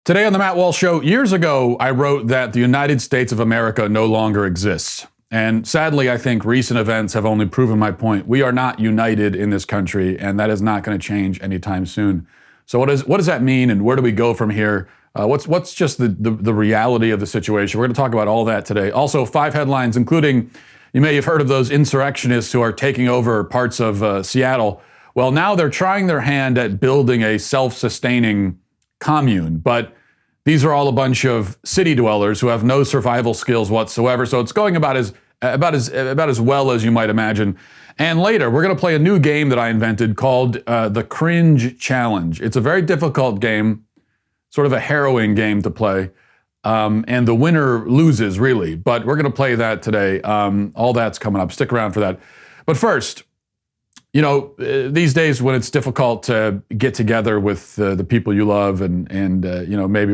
Today on the Matt Walsh Show, years ago, I wrote that the United States of America no longer exists. And sadly, I think recent events have only proven my point. We are not united in this country, and that is not going to change anytime soon. So what does that mean, and where do we go from here? What's just the reality of the situation? We're going to talk about all that today. Also, 5 headlines, including, you may have heard of those insurrectionists who are taking over parts of Seattle. Well, now they're trying their hand at building a self-sustaining commune, but these are all a bunch of city dwellers who have no survival skills whatsoever. So it's going about as well as you might imagine. And later, we're going to play a new game that I invented called the Cringe Challenge. It's a very difficult game, sort of a harrowing game to play. And the winner loses, really. But we're going to play that today. All that's coming up. Stick around for that. But first, you know, these days when it's difficult to get together with the people you love and you know, maybe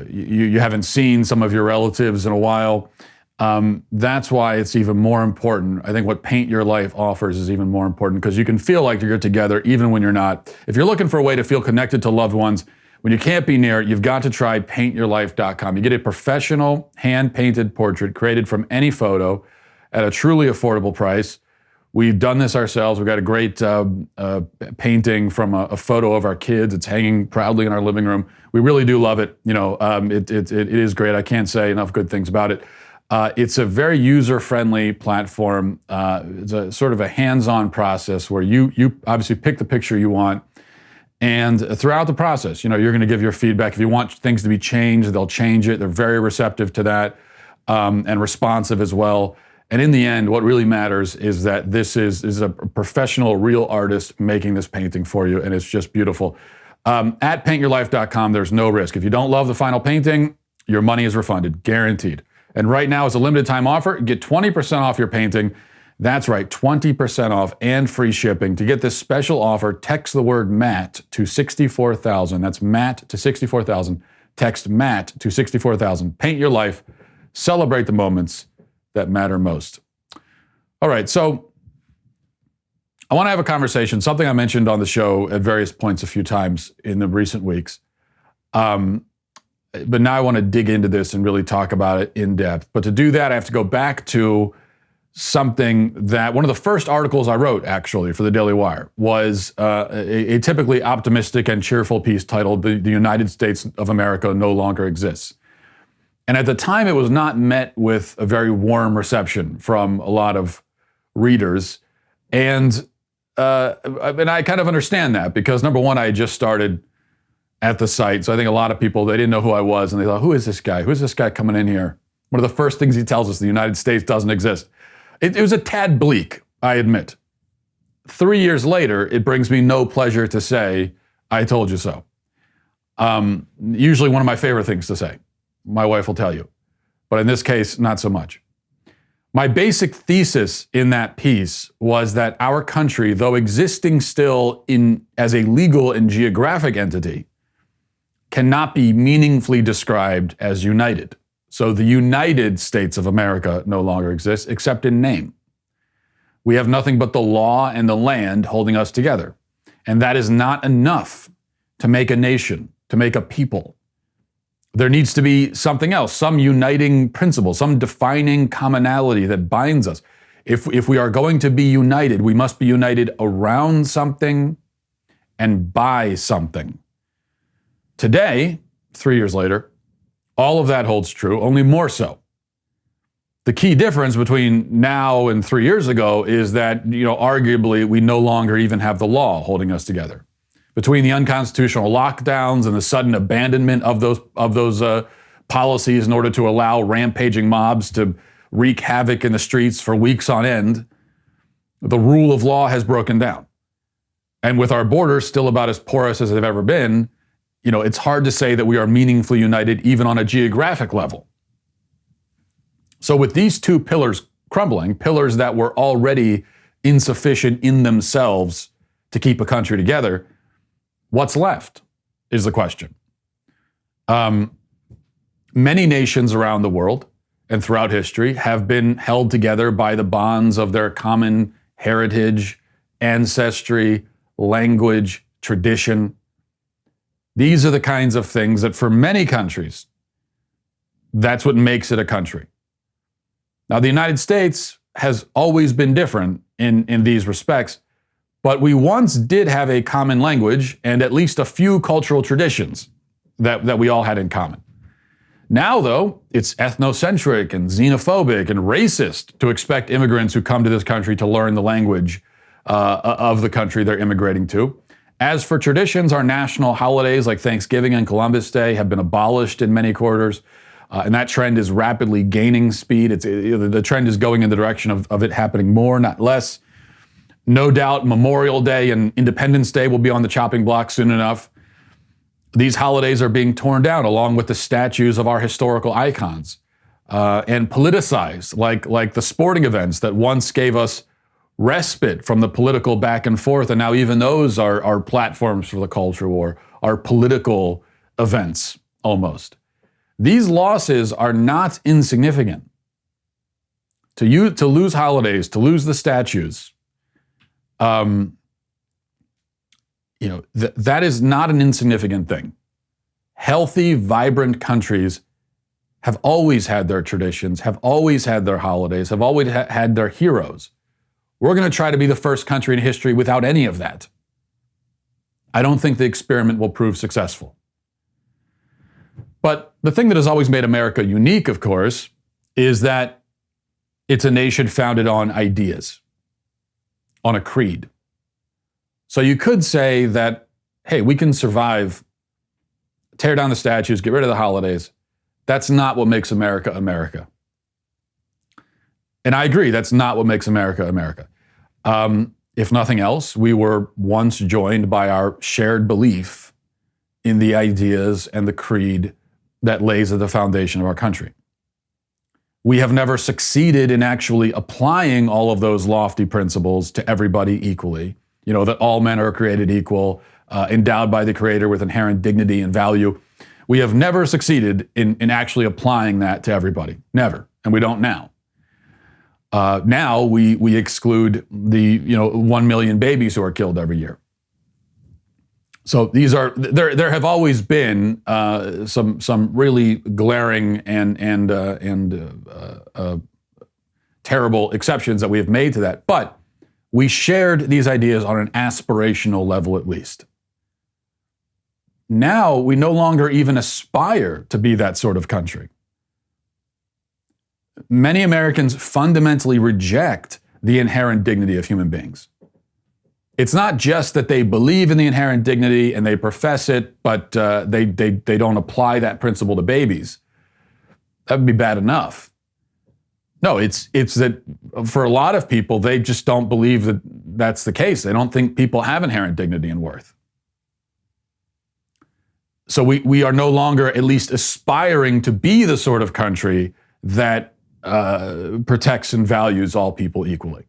you haven't seen some of your relatives in a while, that's why it's even more important. I think what Paint Your Life offers is even more important because you can feel like you're together even when you're not. If you're looking for a way to feel connected to loved ones when you can't be near, you've got to try paintyourlife.com. You get a professional hand-painted portrait created from any photo at a truly affordable price. We've done this ourselves. We've got a great painting from a photo of our kids. It's hanging proudly in our living room. We really do love it. You know, it is great. I can't say enough good things about it. It's a very user-friendly platform. It's a sort of a hands-on process where you obviously pick the picture you want. And throughout the process, you know, you're going to give your feedback. If you want things to be changed, they'll change it. They're very receptive to that and responsive as well. And in the end, what really matters is that this is a professional, real artist making this painting for you, and it's just beautiful. At paintyourlife.com, there's no risk. If you don't love the final painting, your money is refunded, guaranteed. And right now, as a limited time offer, get 20% off your painting. That's right, 20% off and free shipping. To get this special offer, text the word Matt to 64,000. That's Matt to 64,000. Text Matt to 64,000. Paint your life. Celebrate the moments that matter most. All right, so I want to have a conversation, something I mentioned on the show at various points a few times in the recent weeks. But now I want to dig into this and really talk about it in depth. But to do that, I have to go back to something that one of the first articles I wrote, actually, for the Daily Wire was a typically optimistic and cheerful piece titled "The United States of America No Longer Exists." And at the time, it was not met with a very warm reception from a lot of readers. And I kind of understand that because, number one, I had just started at the site. So I think a lot of people, they didn't know who I was. And they thought, who is this guy? Who is this guy coming in here? One of the first things he tells us, the United States doesn't exist. It was a tad bleak, I admit. 3 years later, it brings me no pleasure to say, I told you so. Usually one of my favorite things to say. My wife will tell you. But in this case, not so much. My basic thesis in that piece was that our country, though existing still as a legal and geographic entity, cannot be meaningfully described as united. So the United States of America no longer exists, except in name. We have nothing but the law and the land holding us together. And that is not enough to make a nation, to make a people. There needs to be something else, some uniting principle, some defining commonality that binds us. If we are going to be united, we must be united around something and by something. Today, 3 years later, all of that holds true, only more so. The key difference between now and 3 years ago is that, you know, arguably we no longer even have the law holding us together. Between the unconstitutional lockdowns and the sudden abandonment of those policies in order to allow rampaging mobs to wreak havoc in the streets for weeks on end, the rule of law has broken down. And with our borders still about as porous as they've ever been, you know, it's hard to say that we are meaningfully united even on a geographic level. So with these two pillars crumbling, pillars that were already insufficient in themselves to keep a country together, what's left is the question. Many nations around the world and throughout history have been held together by the bonds of their common heritage, ancestry, language, tradition. These are the kinds of things that for many countries, that's what makes it a country. Now, the United States has always been different in these respects, but we once did have a common language and at least a few cultural traditions that we all had in common. Now, though, it's ethnocentric and xenophobic and racist to expect immigrants who come to this country to learn the language of the country they're immigrating to. As for traditions, our national holidays like Thanksgiving and Columbus Day have been abolished in many quarters, and that trend is rapidly gaining speed. The trend is going in the direction of it happening more, not less. No doubt Memorial Day and Independence Day will be on the chopping block soon enough. These holidays are being torn down along with the statues of our historical icons and politicized like the sporting events that once gave us respite from the political back and forth, and now even those are platforms for the culture war, are political events almost. These losses are not insignificant. To lose holidays, to lose the statues, that is not an insignificant thing. Healthy, vibrant countries have always had their traditions, have always had their holidays, have always had their heroes. We're going to try to be the first country in history without any of that. I don't think the experiment will prove successful. But the thing that has always made America unique, of course, is that it's a nation founded on ideas, on a creed. So you could say that, hey, we can survive, tear down the statues, get rid of the holidays. That's not what makes America America. And I agree, that's not what makes America America. If nothing else, we were once joined by our shared belief in the ideas and the creed that lays at the foundation of our country. We have never succeeded in actually applying all of those lofty principles to everybody equally. That all men are created equal, endowed by the Creator with inherent dignity and value. We have never succeeded in actually applying that to everybody. Never. And we don't now. Now we exclude the 1 million babies who are killed every year. So there have always been some really glaring and terrible exceptions that we have made to that, but we shared these ideas on an aspirational level at least. Now we no longer even aspire to be that sort of country. Many Americans fundamentally reject the inherent dignity of human beings. It's not just that they believe in the inherent dignity and they profess it, but they don't apply that principle to babies. That would be bad enough. No, it's that for a lot of people, they just don't believe that that's the case. They don't think people have inherent dignity and worth. So we are no longer at least aspiring to be the sort of country that protects and values all people equally.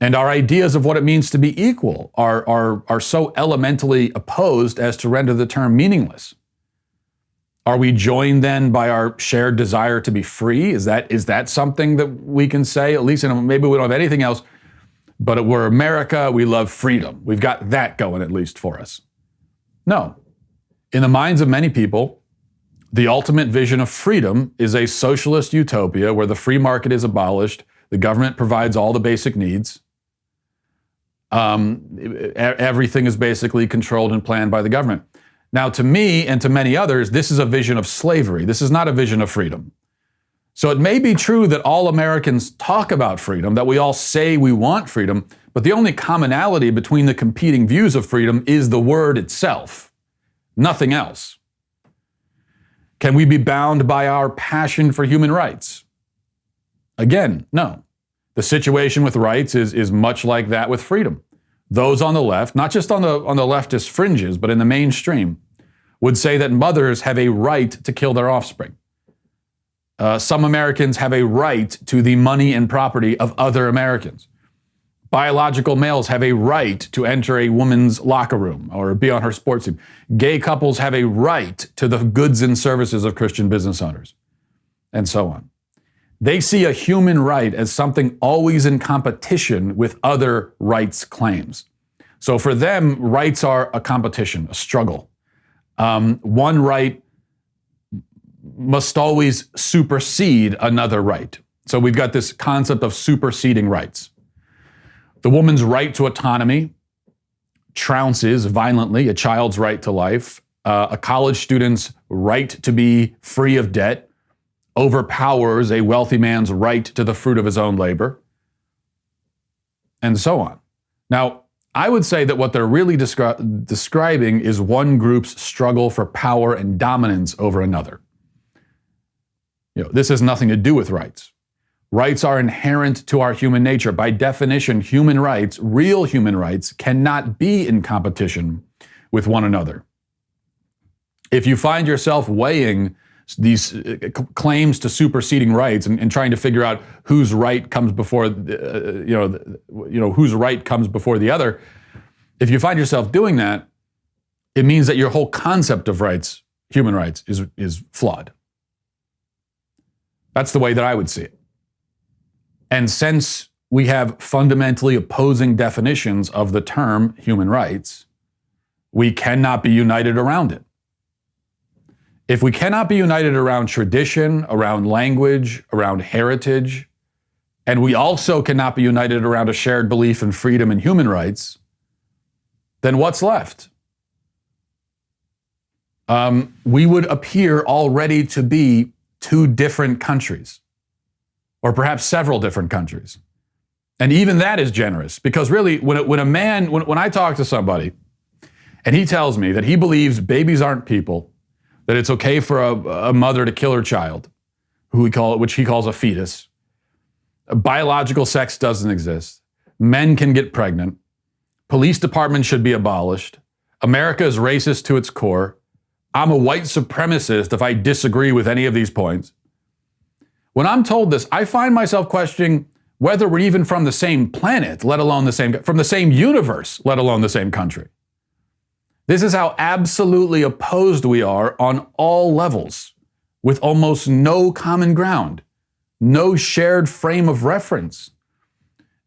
And our ideas of what it means to be equal are so elementally opposed as to render the term meaningless. Are we joined then by our shared desire to be free? Is that something that we can say, at least, and maybe we don't have anything else, but we're America, we love freedom. We've got that going at least for us. No. In the minds of many people, the ultimate vision of freedom is a socialist utopia where the free market is abolished, the government provides all the basic needs, everything is basically controlled and planned by the government. Now, to me and to many others, this is a vision of slavery. This is not a vision of freedom. So it may be true that all Americans talk about freedom, that we all say we want freedom, but the only commonality between the competing views of freedom is the word itself, nothing else. Can we be bound by our passion for human rights? Again, no. The situation with rights is much like that with freedom. Those on the left, not just on the leftist fringes, but in the mainstream, would say that mothers have a right to kill their offspring. Some Americans have a right to the money and property of other Americans. Biological males have a right to enter a woman's locker room or be on her sports team. Gay couples have a right to the goods and services of Christian business owners, and so on. They see a human right as something always in competition with other rights claims. So for them, rights are a competition, a struggle. One right must always supersede another right. So we've got this concept of superseding rights. The woman's right to autonomy trounces violently a child's right to life. A college student's right to be free of debt overpowers a wealthy man's right to the fruit of his own labor, and so on. Now, I would say that what they're really describing is one group's struggle for power and dominance over another. This has nothing to do with rights. Rights are inherent to our human nature. By definition, human rights, real human rights, cannot be in competition with one another. If you find yourself weighing these claims to superseding rights and trying to figure out whose right comes before, whose right comes before the other, if you find yourself doing that, it means that your whole concept of rights, human rights, is flawed. That's the way that I would see it. And since we have fundamentally opposing definitions of the term human rights, we cannot be united around it. If we cannot be united around tradition, around language, around heritage, and we also cannot be united around a shared belief in freedom and human rights, then what's left? We would appear already to be two different countries, or perhaps several different countries. And even that is generous, because really, when I talk to somebody and he tells me that he believes babies aren't people, that it's okay for a mother to kill her child, which he calls a fetus, biological sex doesn't exist, men can get pregnant, police departments should be abolished, America is racist to its core, I'm a white supremacist if I disagree with any of these points. When I'm told this, I find myself questioning whether we're even from the same planet, let alone from the same universe, let alone the same country. This is how absolutely opposed we are on all levels, with almost no common ground, no shared frame of reference.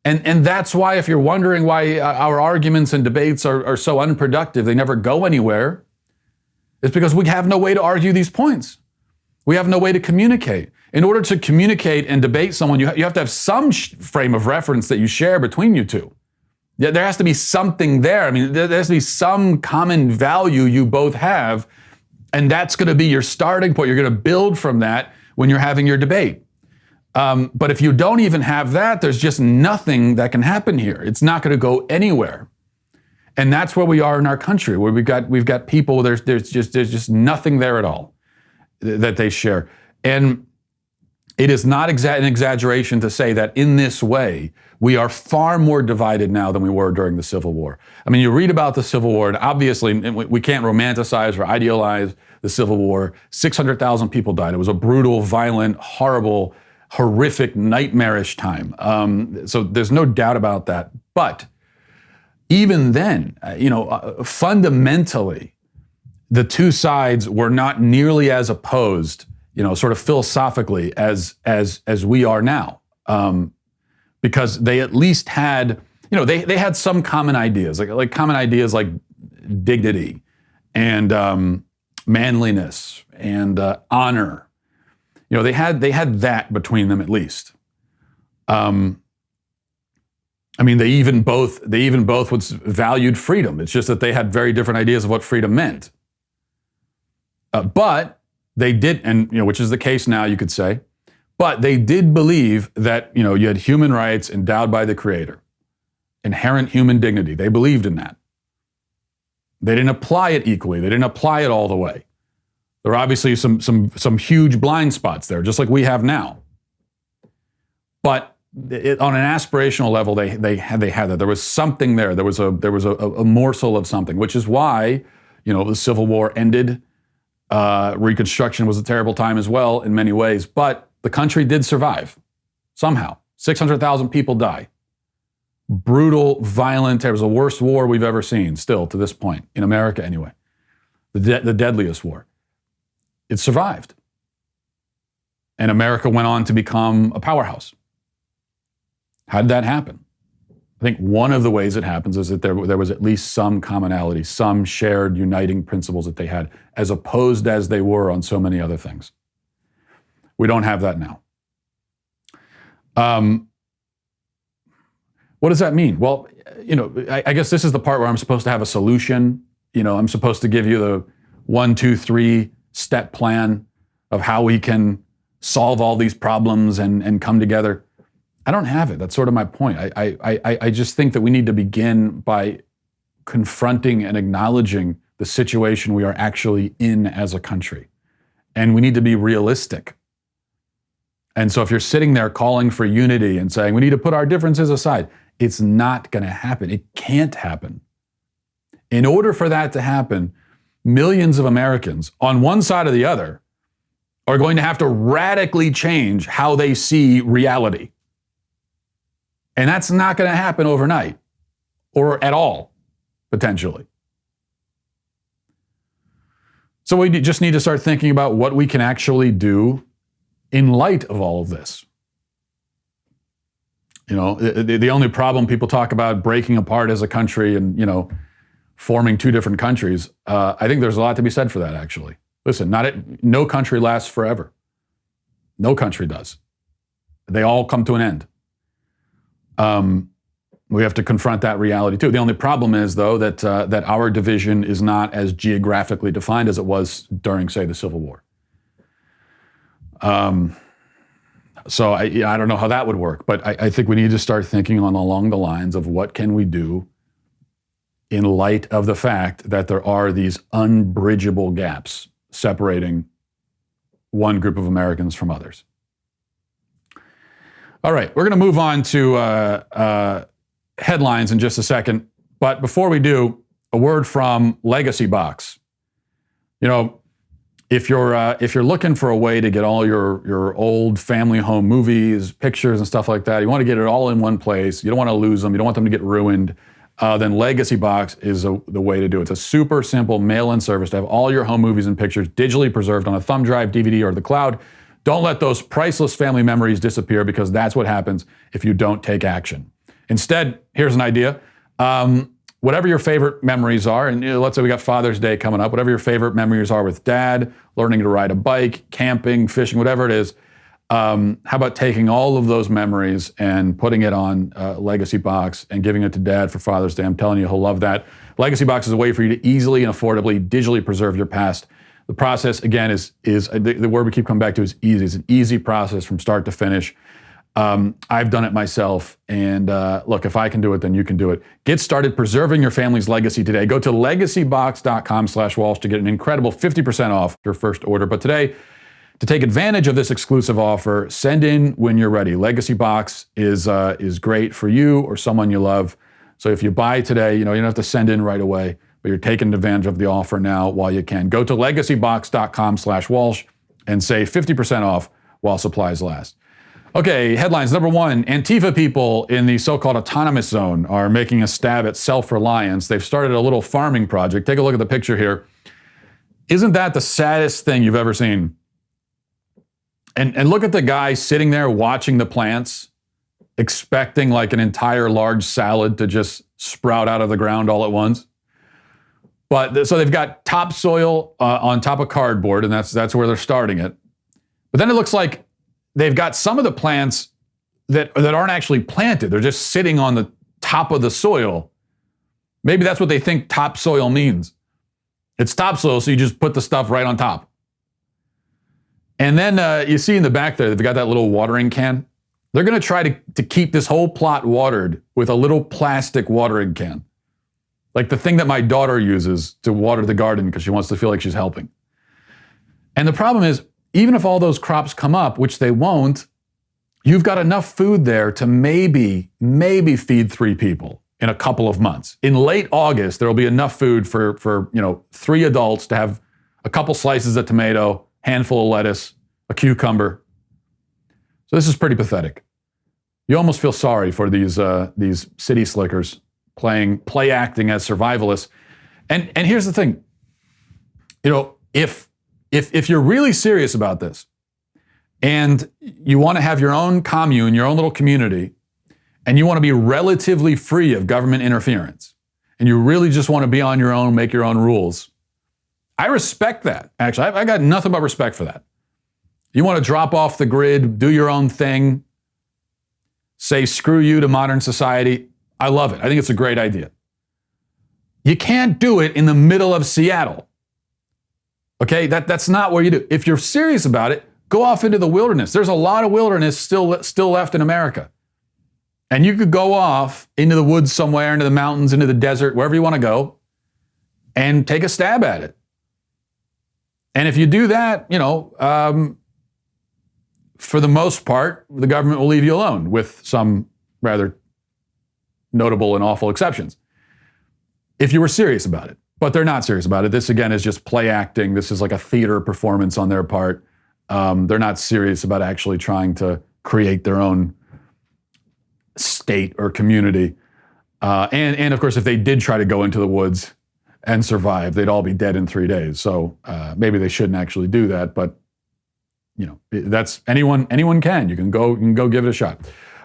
And that's why, if you're wondering why our arguments and debates are so unproductive, they never go anywhere, it's because we have no way to argue these points. We have no way to communicate. In order to communicate and debate someone, you have to have some frame of reference that you share between you two. Yeah, there has to be something there. I mean, there has to be some common value you both have, and that's going to be your starting point. You're going to build from that when you're having your debate. But if you don't even have that, there's just nothing that can happen here. It's not going to go anywhere. And that's where we are in our country, where we've got people, there's just nothing there at all that they share. And it is not an exaggeration to say that in this way, we are far more divided now than we were during the Civil War. I mean, you read about the Civil War, and obviously we can't romanticize or idealize the Civil War. 600,000 people died. It was a brutal, violent, horrible, horrific, nightmarish time. So there's no doubt about that. But even then, fundamentally, the two sides were not nearly as opposed, sort of philosophically as we are now, because they at least had, they had some common ideas, like common ideas like dignity and manliness and honor. They had that between them at least. They even both valued freedom. It's just that they had very different ideas of what freedom meant. But they did, and which is the case now, you could say, but they did believe that you had human rights endowed by the Creator, inherent human dignity. They believed in that. They didn't apply it equally. They didn't apply it all the way. There are obviously some huge blind spots there, just like we have now. But on an aspirational level, they had that. There was something there. There was a morsel of something, which is why the Civil War ended. Reconstruction was a terrible time as well in many ways, but the country did survive somehow. 600,000 people die. Brutal, violent. It was the worst war we've ever seen, still to this point in America, anyway. The deadliest war. It survived, and America went on to become a powerhouse. How did that happen? I think one of the ways it happens is that there was at least some commonality, some shared uniting principles that they had, as opposed as they were on so many other things. We don't have that now. What does that mean? Well, I guess this is the part where I'm supposed to have a solution. I'm supposed to give you the 1, 2, 3 step plan of how we can solve all these problems and come together. I don't have it. That's sort of my point. I just think that we need to begin by confronting and acknowledging the situation we are actually in as a country. And we need to be realistic. And so if you're sitting there calling for unity and saying we need to put our differences aside, it's not going to happen. It can't happen. In order for that to happen, millions of Americans on one side or the other are going to have to radically change how they see reality. And that's not going to happen overnight or at all, potentially. So we just need to start thinking about what we can actually do in light of all of this. The only problem people talk about breaking apart as a country and, forming 2 different countries. I think there's a lot to be said for that, actually. Listen, no country lasts forever. No country does. They all come to an end. We have to confront that reality too. The only problem is, though, that our division is not as geographically defined as it was during, say, the Civil War. So I don't know how that would work, but I think we need to start thinking along the lines of what can we do in light of the fact that there are these unbridgeable gaps separating one group of Americans from others. All right, we're going to move on to headlines in just a second, but before we do, a word from Legacy Box. If you're looking for a way to get all your old family home movies, pictures, and stuff like that, you want to get it all in one place. You don't want to lose them. You don't want them to get ruined. Then Legacy Box is the way to do it. It's a super simple mail-in service to have all your home movies and pictures digitally preserved on a thumb drive, DVD, or the cloud. Don't let those priceless family memories disappear, because that's what happens if you don't take action. Instead, here's an idea. Whatever your favorite memories are, and let's say we got Father's Day coming up, whatever your favorite memories are with Dad, learning to ride a bike, camping, fishing, whatever it is, how about taking all of those memories and putting it on Legacy Box and giving it to Dad for Father's Day? I'm telling you, he'll love that. Legacy Box is a way for you to easily and affordably digitally preserve your past. The process, again, is the word we keep coming back to is easy. It's an easy process from start to finish. I've done it myself, and look, if I can do it, then you can do it. Get started preserving your family's legacy today. Go to legacybox.com/Walsh to get an incredible 50% off your first order. But today, to take advantage of this exclusive offer, send in when you're ready. Legacy Box is great for you or someone you love. So if you buy today, you don't have to send in right away, but you're taking advantage of the offer now while you can. Go to legacybox.com/Walsh and save 50% off while supplies last. Okay, headlines. Number 1, Antifa people in the so-called autonomous zone are making a stab at self-reliance. They've started a little farming project. Take a look at the picture here. Isn't that the saddest thing you've ever seen? And look at the guy sitting there watching the plants, expecting like an entire large salad to just sprout out of the ground all at once. But so they've got topsoil on top of cardboard, and that's where they're starting it. But then it looks like they've got some of the plants that aren't actually planted. They're just sitting on the top of the soil. Maybe that's what they think topsoil means. It's topsoil, so you just put the stuff right on top. And then you see in the back there, they've got that little watering can. They're going to try to keep this whole plot watered with a little plastic watering can. Like the thing that my daughter uses to water the garden because she wants to feel like she's helping. And the problem is, even if all those crops come up, which they won't, you've got enough food there to maybe feed 3 people in a couple of months. In late August, there will be enough food for 3 adults to have a couple slices of tomato, handful of lettuce, a cucumber. So this is pretty pathetic. You almost feel sorry for these city slickers play acting as survivalists. And here's the thing. If you're really serious about this and you want to have your own commune, your own little community, and you want to be relatively free of government interference, and you really just want to be on your own, make your own rules, I respect that. Actually, I got nothing but respect for that. You want to drop off the grid, do your own thing, say screw you to modern society. I love it. I think it's a great idea. You can't do it in the middle of Seattle. Okay, that's not what you do. If you're serious about it, go off into the wilderness. There's a lot of wilderness still left in America. And you could go off into the woods somewhere, into the mountains, into the desert, wherever you want to go, and take a stab at it. And if you do that, for the most part, the government will leave you alone, with some rather notable and awful exceptions, if you were serious about it. But they're not serious about it. This, again, is just play acting. This is like a theater performance on their part. They're not serious about actually trying to create their own state or community. And of course, if they did try to go into the woods and survive, they'd all be dead in 3 days. So maybe they shouldn't actually do that. But that's anyone can. You can go give it a shot.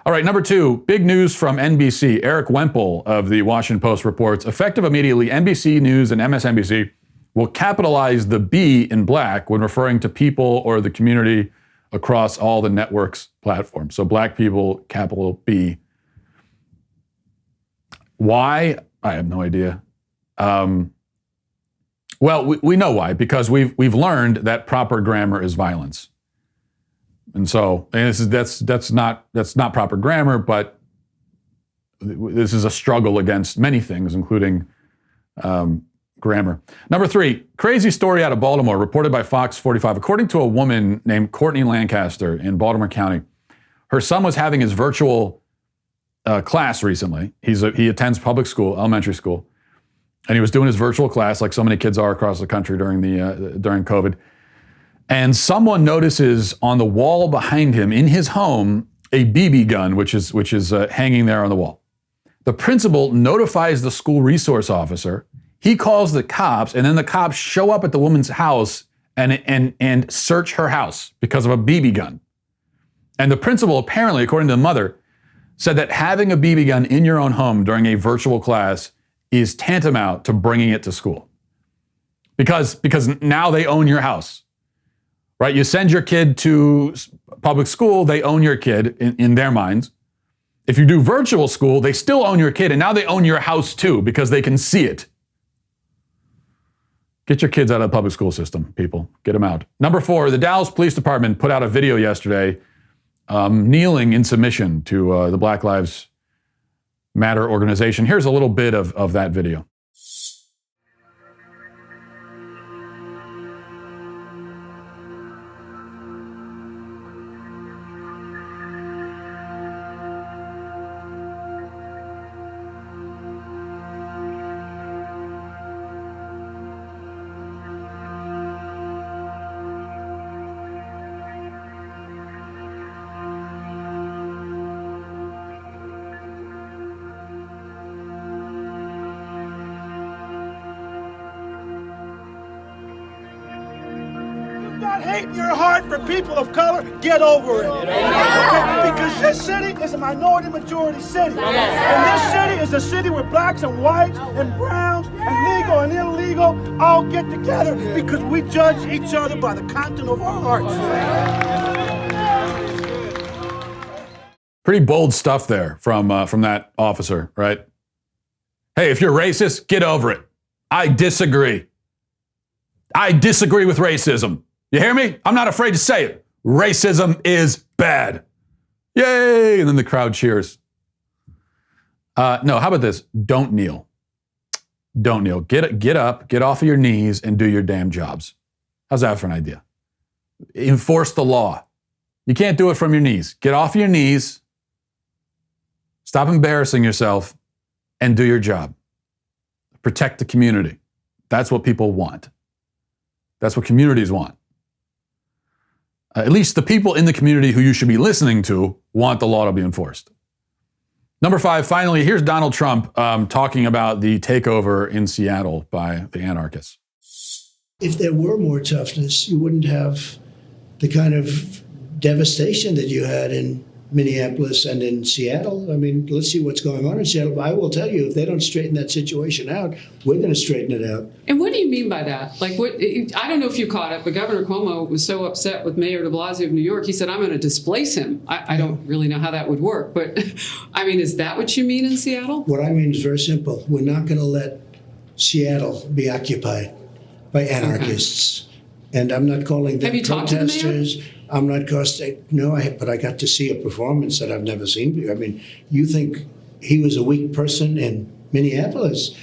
All right, number 2, big news from NBC. Eric Wemple of the Washington Post reports, effective immediately, NBC News and MSNBC will capitalize the B in black when referring to people or the community across all the network's platforms. So black people, capital B. Why? I have no idea. Well, we know why, because we've learned that proper grammar is violence. And so, that's not proper grammar, but this is a struggle against many things, including grammar. Number 3, crazy story out of Baltimore, reported by Fox 45. According to a woman named Courtney Lancaster in Baltimore County, her son was having his virtual class recently. He attends public school, elementary school, and he was doing his virtual class like so many kids are across the country during COVID. And someone notices on the wall behind him in his home a BB gun, which is hanging there on the wall. The principal notifies the school resource officer. He calls the cops, and then the cops show up at the woman's house and search her house because of a BB gun. And the principal, apparently, according to the mother, said that having a BB gun in your own home during a virtual class is tantamount to bringing it to school. Because now they own your house. Right? You send your kid to public school, they own your kid in their minds. If you do virtual school, they still own your kid, and now they own your house too, because they can see it. Get your kids out of the public school system, people. Get them out. Number 4, the Dallas Police Department put out a video yesterday kneeling in submission to the Black Lives Matter organization. Here's a little bit of that video. Hate in your heart for people of color, get over it. Okay? Because this city is a minority majority city. And this city is a city where blacks and whites and browns and legal and illegal all get together because we judge each other by the content of our hearts. Pretty bold stuff there from that officer, right? Hey, if you're racist, get over it. I disagree. I disagree with racism. You hear me? I'm not afraid to say it. Racism is bad. Yay! And then the crowd cheers. No, how about this? Don't kneel. Don't kneel. Get up, get off of your knees, and do your damn jobs. How's that for an idea? Enforce the law. You can't do it from your knees. Get off your knees, stop embarrassing yourself, and do your job. Protect the community. That's what people want. That's what communities want. At least the people in the community who you should be listening to want the law to be enforced. Number 5, finally, here's Donald Trump talking about the takeover in Seattle by the anarchists. If there were more toughness, you wouldn't have the kind of devastation that you had in Minneapolis and in Seattle. I mean, let's see what's going on in Seattle. But I will tell you, if they don't straighten that situation out, we're going to straighten it out. And what do you mean by that? Like, what? I don't know if you caught it, but Governor Cuomo was so upset with Mayor de Blasio of New York, he said, I'm going to displace him. I don't really know how that would work. But, I mean, is that what you mean in Seattle? What I mean is very simple. We're not going to let Seattle be occupied by anarchists. Okay. And I'm not calling them protesters. I'm not but I got to see a performance that I've never seen before. I mean, you think he was a weak person in Minneapolis?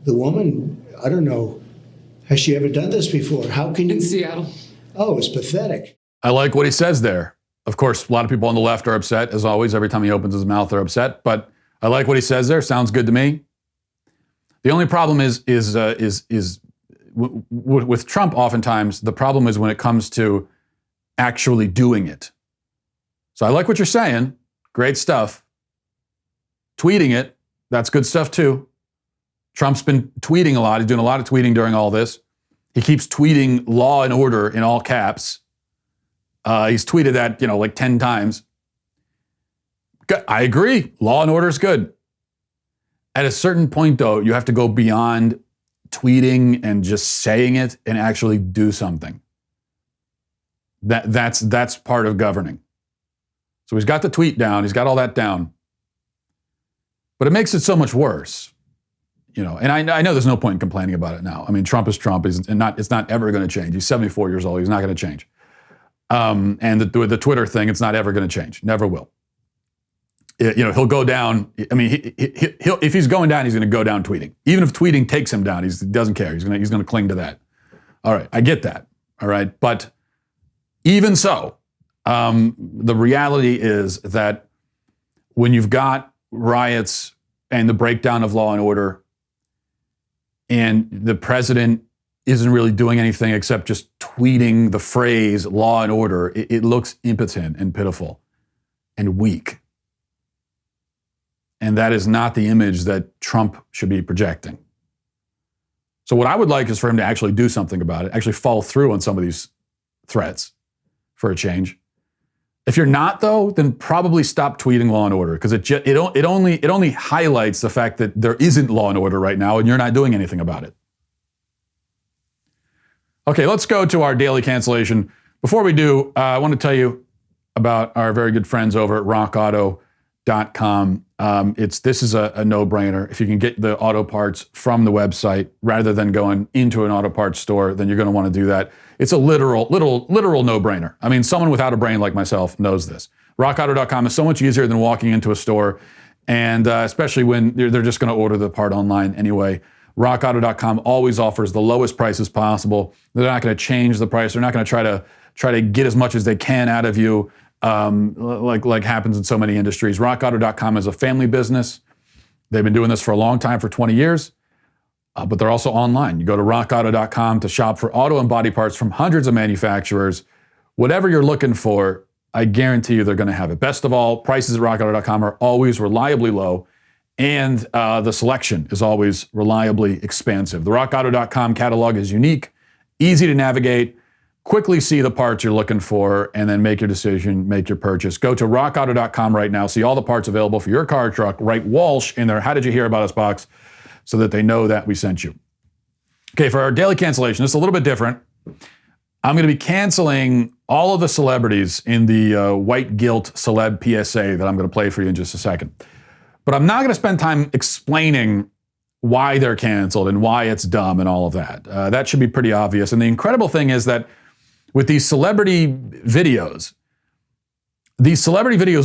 The woman, I don't know, has she ever done this before? How can you? In Seattle. Oh, it's pathetic. I like what he says there. Of course, a lot of people on the left are upset, as always. Every time he opens his mouth, they're upset. But I like what he says there. Sounds good to me. The only problem is with Trump, oftentimes, the problem is when it comes to actually doing it. So I like what you're saying. Great stuff. Tweeting it, that's good stuff too. Trump's been tweeting a lot. He's doing a lot of tweeting during all this. He keeps tweeting law and order in all caps. He's tweeted that, like 10 times. I agree. Law and order is good. At a certain point, though, you have to go beyond tweeting and just saying it and actually do something. That's part of governing. So he's got the tweet down. He's got all that down. But it makes it so much worse. And I know there's no point in complaining about it now. I mean, Trump is Trump. It's not ever going to change. He's 74 years old. He's not going to change. And the Twitter thing, it's not ever going to change. Never will. He'll go down. I mean, he'll if he's going down, he's going to go down tweeting. Even if tweeting takes him down, he doesn't care. He's going to cling to that. All right, I get that. All right, but even so, the reality is that when you've got riots and the breakdown of law and order, and the president isn't really doing anything except just tweeting the phrase law and order, it looks impotent and pitiful and weak. And that is not the image that Trump should be projecting. So what I would like is for him to actually do something about it, actually follow through on some of these threats for a change. If you're not, though, then probably stop tweeting law and order, because it only highlights the fact that there isn't law and order right now and you're not doing anything about it. Okay, let's go to our daily cancellation. Before we do, I want to tell you about our very good friends over at rockauto.com. This is a no-brainer. If you can get the auto parts from the website rather than going into an auto parts store, then you're going to want to do that. It's a literal no-brainer. I mean, someone without a brain like myself knows this. rockauto.com is so much easier than walking into a store, and especially when they're just going to order the part online anyway. rockauto.com always offers the lowest prices possible. They're not going to change the price. They're not going to try to get as much as they can out of you. Like happens in so many industries. RockAuto.com is a family business. They've been doing this for a long time, for 20 years, but they're also online. You go to RockAuto.com to shop for auto and body parts from hundreds of manufacturers. Whatever you're looking for, I guarantee you they're going to have it. Best of all, prices at RockAuto.com are always reliably low, and the selection is always reliably expansive. The RockAuto.com catalog is unique, easy to navigate. Quickly see the parts you're looking for and then make your decision, make your purchase. Go to rockauto.com right now. See all the parts available for your car or truck. Write Walsh in their How Did You Hear About Us box so that they know that we sent you. Okay, for our daily cancellation, this is a little bit different. I'm going to be canceling all of the celebrities in the white guilt celeb PSA that I'm going to play for you in just a second. But I'm not going to spend time explaining why they're canceled and why it's dumb and all of that. That should be pretty obvious. And the incredible thing is that with these celebrity videos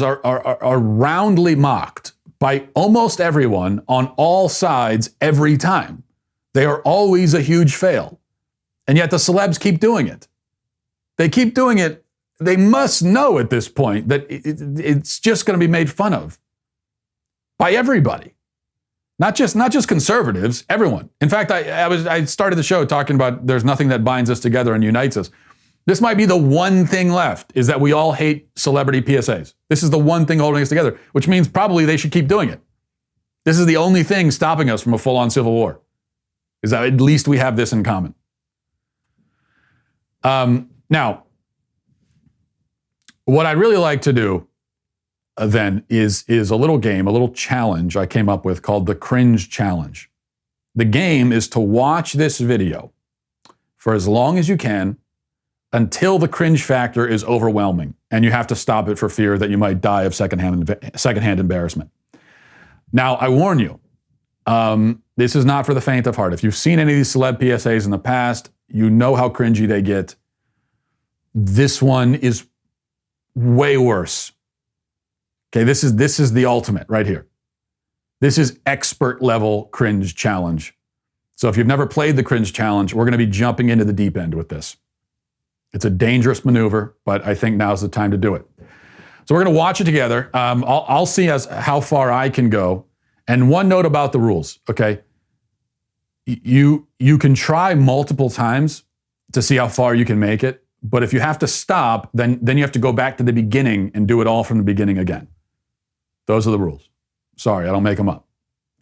are roundly mocked by almost everyone on all sides every time. They are always a huge fail. And yet the celebs keep doing it. They keep doing it. They must know at this point that it's just going to be made fun of by everybody. Not just conservatives, everyone. In fact, I started the show talking about there's nothing that binds us together and unites us. This might be the one thing left, is that we all hate celebrity PSAs. This is the one thing holding us together, which means probably they should keep doing it. This is the only thing stopping us from a full-on civil war, is that at least we have this in common. Now, what I'd really like to do then is a little game, a little challenge I came up with called the Cringe Challenge. The game is to watch this video for as long as you can until the cringe factor is overwhelming, and you have to stop it for fear that you might die of secondhand embarrassment. Now, I warn you, this is not for the faint of heart. If you've seen any of these celeb PSAs in the past, you know how cringy they get. This one is way worse. Okay, this is the ultimate right here. This is expert level cringe challenge. So if you've never played the Cringe Challenge, we're going to be jumping into the deep end with this. It's a dangerous maneuver, but I think now's the time to do it. So we're going to watch it together. I'll see how far I can go. And one note about the rules, okay? You can try multiple times to see how far you can make it, but if you have to stop, then you have to go back to the beginning and do it all from the beginning again. Those are the rules. Sorry, I don't make them up.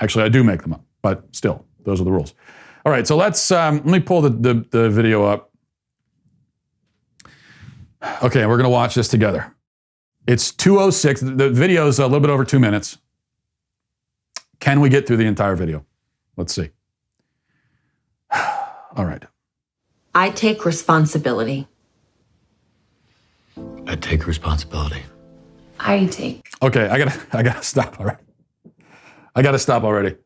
Actually, I do make them up, but still, those are the rules. All right, so let me pull the video up. Okay, we're gonna watch this together. It's 2:06, the video's a little bit over 2 minutes. Can we get through the entire video? Let's see. All right. I take responsibility. I take responsibility. I take. Okay, I gotta stop already. I gotta stop already.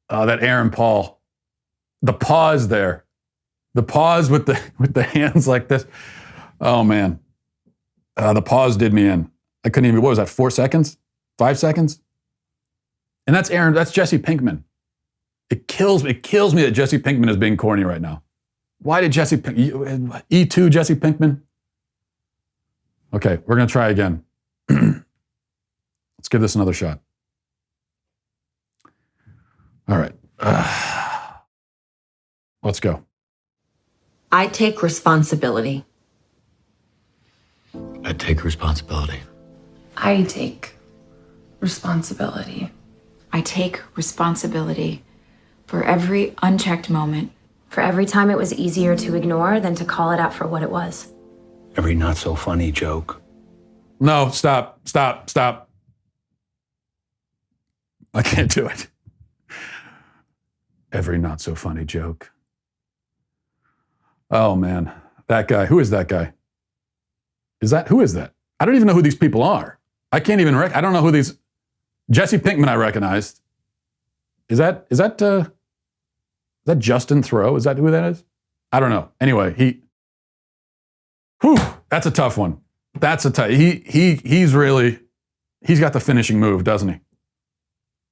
That Aaron Paul, the pause there, the pause with the hands like this. Oh man, the pause did me in. I couldn't even. What was that? 4 seconds? 5 seconds? And that's Aaron. That's Jesse Pinkman. It kills me that Jesse Pinkman is being corny right now. Why did Jesse E2 Jesse Pinkman? Okay, we're gonna try again. Let's give this another shot. All right. Let's go. I take responsibility. I take responsibility. I take responsibility. I take responsibility for every unchecked moment. For every time it was easier to ignore than to call it out for what it was. Every not so funny joke. No, stop. I can't do it. Every not so funny joke. Oh man, that guy. Who is that guy? Who is that? I don't even know who these people are. I can't even I don't know who these. Jesse Pinkman I recognized. Is that Justin Thoreau? Is that who that is? I don't know. Anyway, that's a tough one. That's a tough. He's got the finishing move, doesn't he?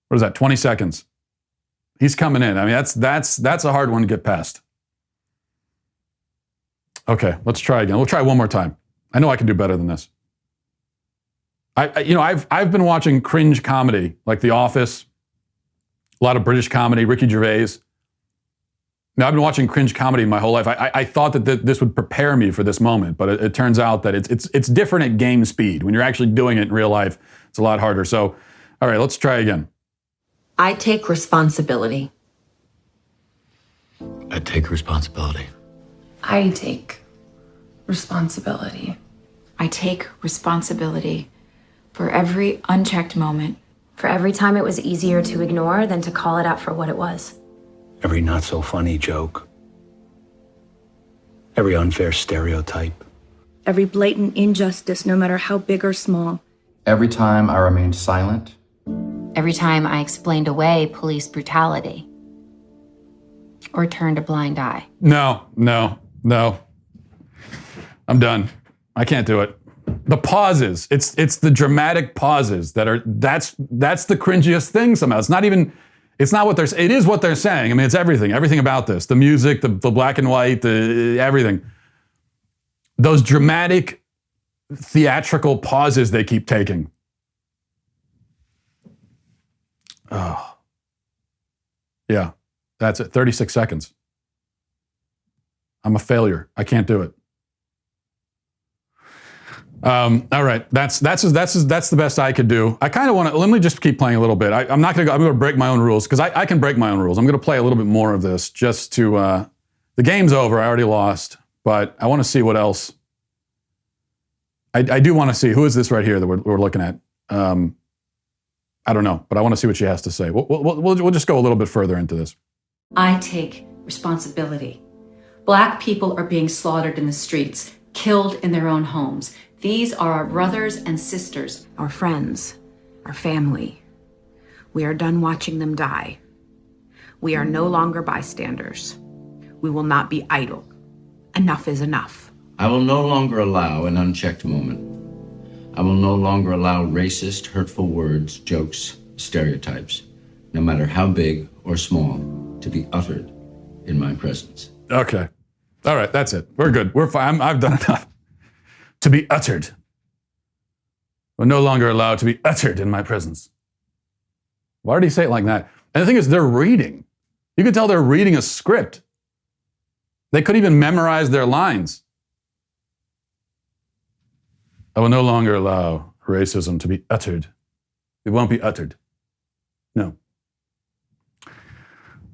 What is that? 20 seconds. He's coming in. I mean, that's a hard one to get past. Okay, let's try again. We'll try one more time. I know I can do better than this. I've been watching cringe comedy, like The Office, a lot of British comedy, Ricky Gervais. Now, I've been watching cringe comedy my whole life. I thought that this would prepare me for this moment, but it turns out that it's different at game speed. When you're actually doing it in real life, it's a lot harder. So, all right, let's try again. I take responsibility. I take responsibility. I take responsibility. I take responsibility for every unchecked moment. For every time it was easier to ignore than to call it out for what it was. Every not so funny joke. Every unfair stereotype. Every blatant injustice, no matter how big or small. Every time I remained silent. Every time I explained away police brutality. Or turned a blind eye. No. I'm done. I can't do it. The pauses. It's the dramatic pauses that's the cringiest thing somehow. It's not what it is what they're saying. I mean, it's everything about this. The music, the black and white, everything. Those dramatic, theatrical pauses they keep taking. Oh. Yeah, that's it. 36 seconds. I'm a failure. I can't do it. All right, that's the best I could do. I kind of want to. Let me just keep playing a little bit. I'm not going to. I'm going to break my own rules because I can break my own rules. I'm going to play a little bit more of this just to. The game's over. I already lost, but I want to see what else I do want to see, who is this right here that we're looking at? I don't know, but I want to see what she has to say. We'll just go a little bit further into this. I take responsibility. Black people are being slaughtered in the streets, killed in their own homes. These are our brothers and sisters. Our friends, our family. We are done watching them die. We are no longer bystanders. We will not be idle. Enough is enough. I will no longer allow an unchecked moment. I will no longer allow racist, hurtful words, jokes, stereotypes, no matter how big or small, to be uttered in my presence. Okay. All right, that's it. We're good. We're fine. I've done enough. To be uttered. We're no longer allowed to be uttered in my presence. Why did he say it like that? And the thing is, they're reading. You can tell they're reading a script. They couldn't even memorize their lines. I will no longer allow racism to be uttered. It won't be uttered. No.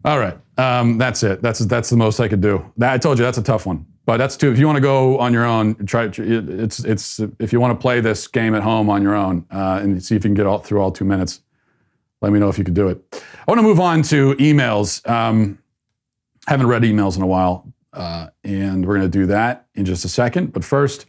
All right. That's it. That's the most I could do. I told you that's a tough one. But that's too. If you want to go on your own, try. It's. If you want to play this game at home on your own and see if you can get through all 2 minutes, let me know if you could do it. I want to move on to emails. Haven't read emails in a while, and we're going to do that in just a second. But first,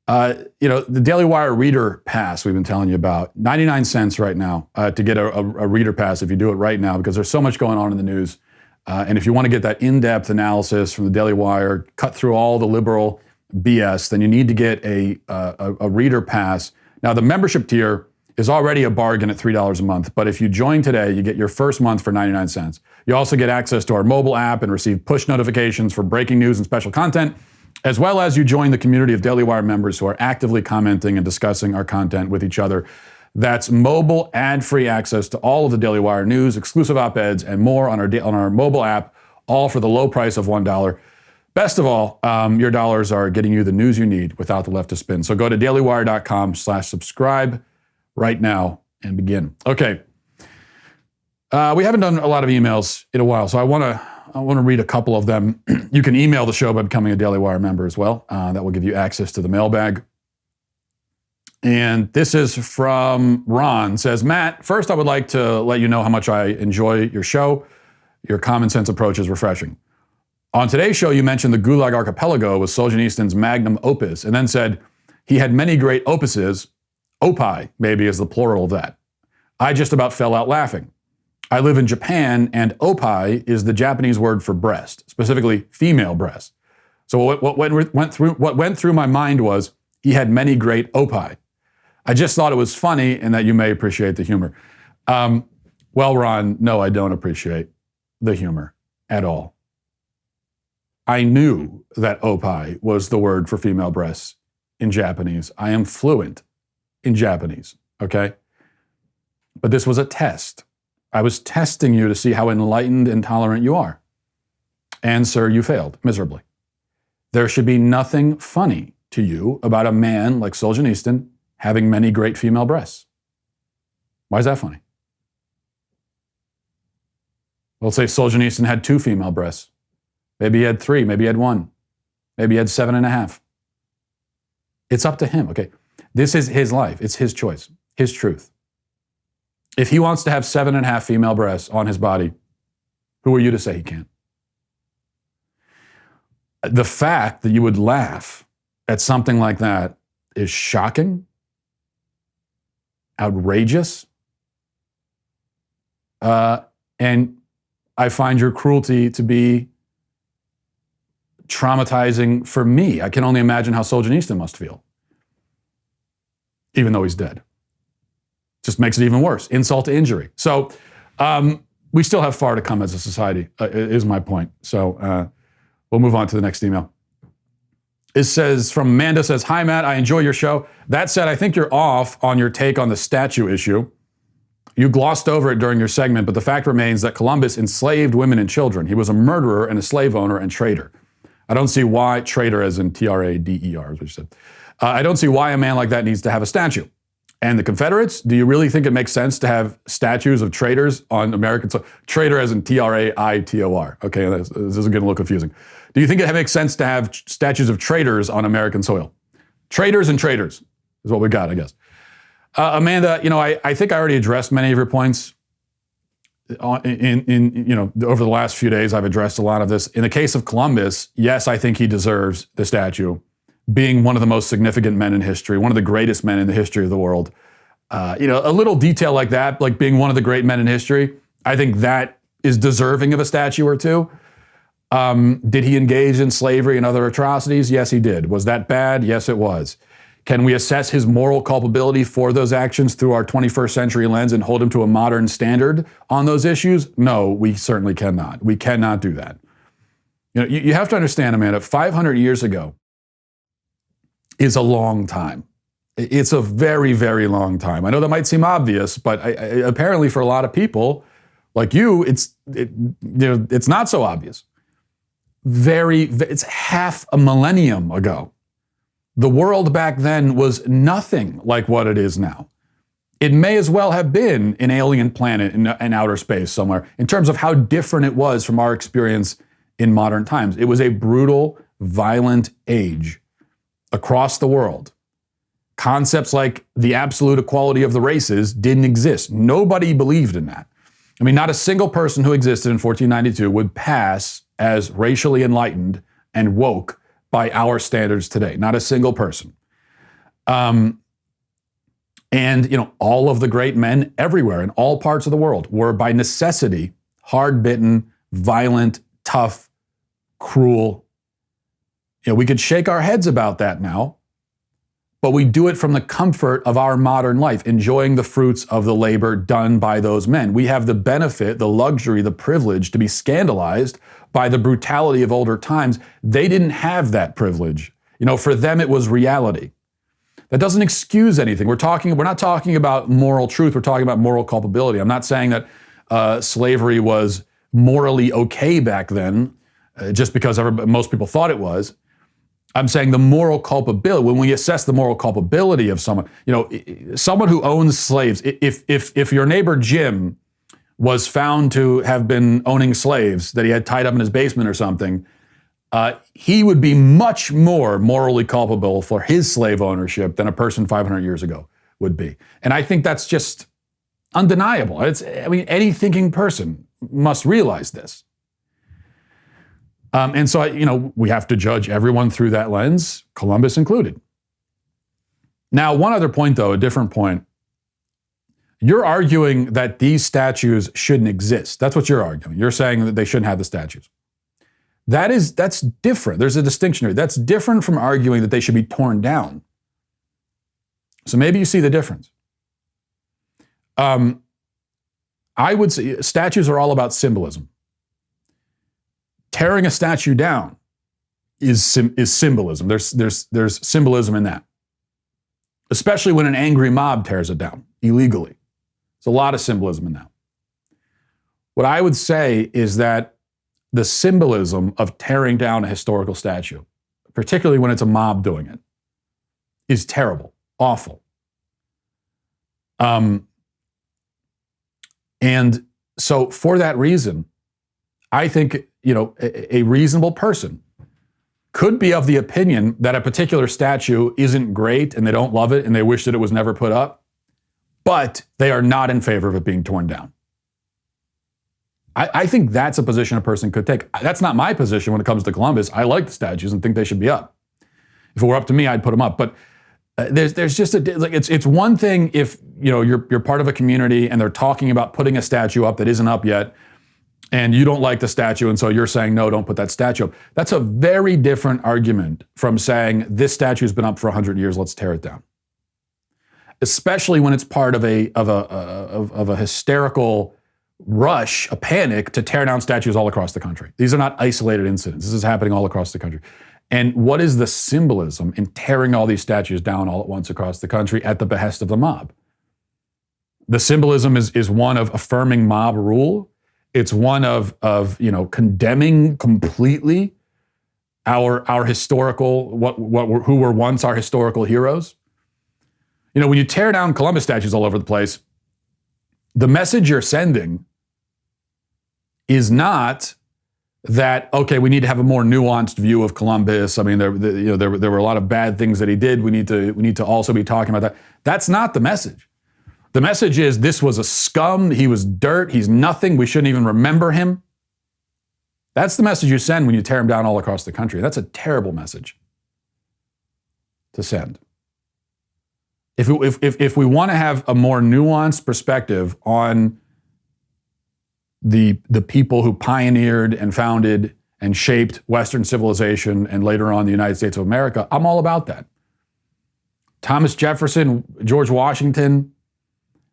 the Daily Wire Reader Pass we've been telling you about, 99 cents right now to get a Reader Pass if you do it right now, because there's so much going on in the news. And if you want to get that in-depth analysis from the Daily Wire, cut through all the liberal BS, then you need to get a Reader Pass. Now, the membership tier is already a bargain at $3 a month, but if you join today, you get your first month for 99 cents. You also get access to our mobile app and receive push notifications for breaking news and special content, as well as you join the community of Daily Wire members who are actively commenting and discussing our content with each other. That's mobile ad-free access to all of the Daily Wire news, exclusive op-eds, and more on our mobile app, all for the low price of $1. Best of all, your dollars are getting you the news you need without the leftist spin. So go to dailywire.com/subscribe right now and begin. Okay. We haven't done a lot of emails in a while, so I want to read a couple of them. You can email the show by becoming a Daily Wire member as well. That will give you access to the mailbag. And this is from Ron. Says, Matt, first I would like to let you know how much I enjoy your show. Your common sense approach is refreshing. On today's show, you mentioned the Gulag Archipelago was Solzhenitsyn's magnum opus, and then said he had many great opuses. Opai, maybe, is the plural of that. I just about fell out laughing. I live in Japan, and opai is the Japanese word for breast, specifically female breast. So what went through my mind was he had many great opai. I just thought it was funny and that you may appreciate the humor. Well, Ron, no, I don't appreciate the humor at all. I knew that opai was the word for female breasts in Japanese. I am fluent in Japanese, okay? But this was a test. I was testing you to see how enlightened and tolerant you are. And, sir, you failed miserably. There should be nothing funny to you about a man like Solzhenitsyn having many great female breasts. Why is that funny? Well, let's say Solzhenitsyn had 2 female breasts. Maybe he had 3, maybe he had 1. Maybe he had 7.5. It's up to him, okay? This is his life. It's his choice, his truth. If he wants to have 7.5 female breasts on his body, who are you to say he can't? The fact that you would laugh at something like that is shocking, outrageous, and I find your cruelty to be traumatizing for me. I can only imagine how Solzhenitsyn must feel, even though he's dead. Just makes it even worse. Insult to injury. So we still have far to come as a society, is my point. So we'll move on to the next email. It says, from Amanda, says, hi, Matt, I enjoy your show. That said, I think you're off on your take on the statue issue. You glossed over it during your segment, but the fact remains that Columbus enslaved women and children. He was a murderer and a slave owner and traitor. I don't see why, traitor as in T-R-A-D-E-R, is what you said. I don't see why a man like that needs to have a statue. And the Confederates, do you really think it makes sense to have statues of traitors on American soil? Traitor as in T-R-A-I-T-O-R. Okay, this is getting a little confusing. Do you think it makes sense to have statues of traitors on American soil? Traitors and traitors is what we got, I guess. Amanda, I think I already addressed many of your points. Over the last few days, I've addressed a lot of this. In the case of Columbus, yes, I think he deserves the statue, being one of the most significant men in history, one of the greatest men in the history of the world. A little detail like that, like being one of the great men in history, I think that is deserving of a statue or two. Did he engage in slavery and other atrocities? Yes, he did. Was that bad? Yes, it was. Can we assess his moral culpability for those actions through our 21st century lens and hold him to a modern standard on those issues? No, we certainly cannot. We cannot do that. You have to understand, Amanda, 500 years ago is a long time. It's a very, very long time. I know that might seem obvious, but apparently for a lot of people like you, it's not so obvious. It's half a millennium ago. The world back then was nothing like what it is now. It may as well have been an alien planet in outer space somewhere in terms of how different it was from our experience in modern times. It was a brutal, violent age across the world. Concepts like the absolute equality of the races didn't exist. Nobody believed in that. I mean, not a single person who existed in 1492 would pass as racially enlightened and woke by our standards today. Not a single person. And all of the great men everywhere in all parts of the world were by necessity hard-bitten, violent, tough, cruel. We could shake our heads about that now, but we do it from the comfort of our modern life, enjoying the fruits of the labor done by those men. We have the benefit, the luxury, the privilege to be scandalized by the brutality of older times. They didn't have that privilege. For them, it was reality. That doesn't excuse anything. We're not talking about moral truth. We're talking about moral culpability. I'm not saying that slavery was morally okay back then, just because most people thought it was. I'm saying the moral culpability, when we assess the moral culpability of someone, someone who owns slaves, if your neighbor Jim was found to have been owning slaves that he had tied up in his basement or something, he would be much more morally culpable for his slave ownership than a person 500 years ago would be. And I think that's just undeniable. Any thinking person must realize this. And so, we have to judge everyone through that lens, Columbus included. Now, one other point, though, a different point. You're arguing that these statues shouldn't exist. That's what you're arguing. You're saying that they shouldn't have the statues. That's different. There's a distinction here. That's different from arguing that they should be torn down. So maybe you see the difference. I would say statues are all about symbolism. Tearing a statue down is symbolism. There's symbolism in that, especially when an angry mob tears it down illegally. There's a lot of symbolism in that. What I would say is that the symbolism of tearing down a historical statue, particularly when it's a mob doing it, is terrible, awful. And so for that reason, I think, a reasonable person could be of the opinion that a particular statue isn't great and they don't love it and they wish that it was never put up, but they are not in favor of it being torn down. I think that's a position a person could take. That's not my position when it comes to Columbus. I like the statues and think they should be up. If it were up to me, I'd put them up. But there's just it's one thing if you're part of a community and they're talking about putting a statue up that isn't up yet, and you don't like the statue, and so you're saying, no, don't put that statue up. That's a very different argument from saying, this statue's been up for 100 years, let's tear it down. Especially when it's part of a hysterical rush, a panic to tear down statues all across the country. These are not isolated incidents. This is happening all across the country. And what is the symbolism in tearing all these statues down all at once across the country at the behest of the mob? The symbolism is one of affirming mob rule. It's one of condemning completely our historical, who were once our historical heroes. When you tear down Columbus statues all over the place, the message you're sending is not that, okay, we need to have a more nuanced view of Columbus. I mean, there were a lot of bad things that he did. We need to also be talking about that. That's not the message. The message is this was a scum. He was dirt. He's nothing. We shouldn't even remember him. That's the message you send when you tear him down all across the country. That's a terrible message to send. If we want to have a more nuanced perspective on the people who pioneered and founded and shaped Western civilization and later on the United States of America, I'm all about that. Thomas Jefferson, George Washington,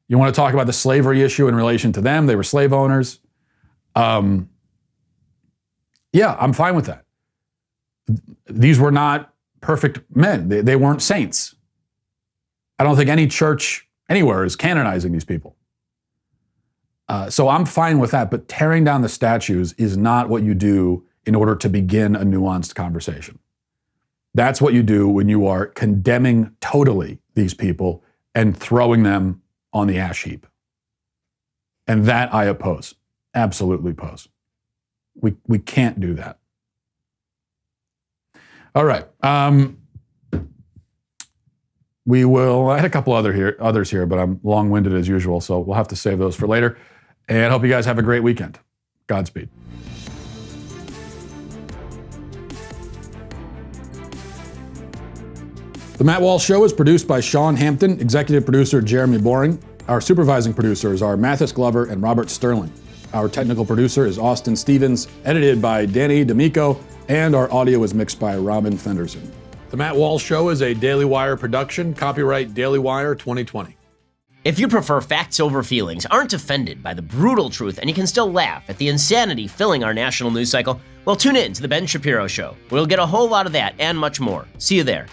you want to talk about the slavery issue in relation to them? They were slave owners. Yeah, I'm fine with that. These were not perfect men. They weren't saints. I don't think any church anywhere is canonizing these people. So I'm fine with that, but tearing down the statues is not what you do in order to begin a nuanced conversation. That's what you do when you are condemning totally these people and throwing them on the ash heap. And that I oppose, absolutely oppose. We can't do that. All right. I had a couple others here, but I'm long-winded as usual, so we'll have to save those for later. And I hope you guys have a great weekend. Godspeed. The Matt Walsh Show is produced by Sean Hampton, executive producer Jeremy Boring. Our supervising producers are Mathis Glover and Robert Sterling. Our technical producer is Austin Stevens, edited by Danny D'Amico, and our audio is mixed by Robin Fenderson. The Matt Walsh Show is a Daily Wire production, copyright Daily Wire 2020. If you prefer facts over feelings, aren't offended by the brutal truth, and you can still laugh at the insanity filling our national news cycle, well, tune in to The Ben Shapiro Show. We'll get a whole lot of that and much more. See you there.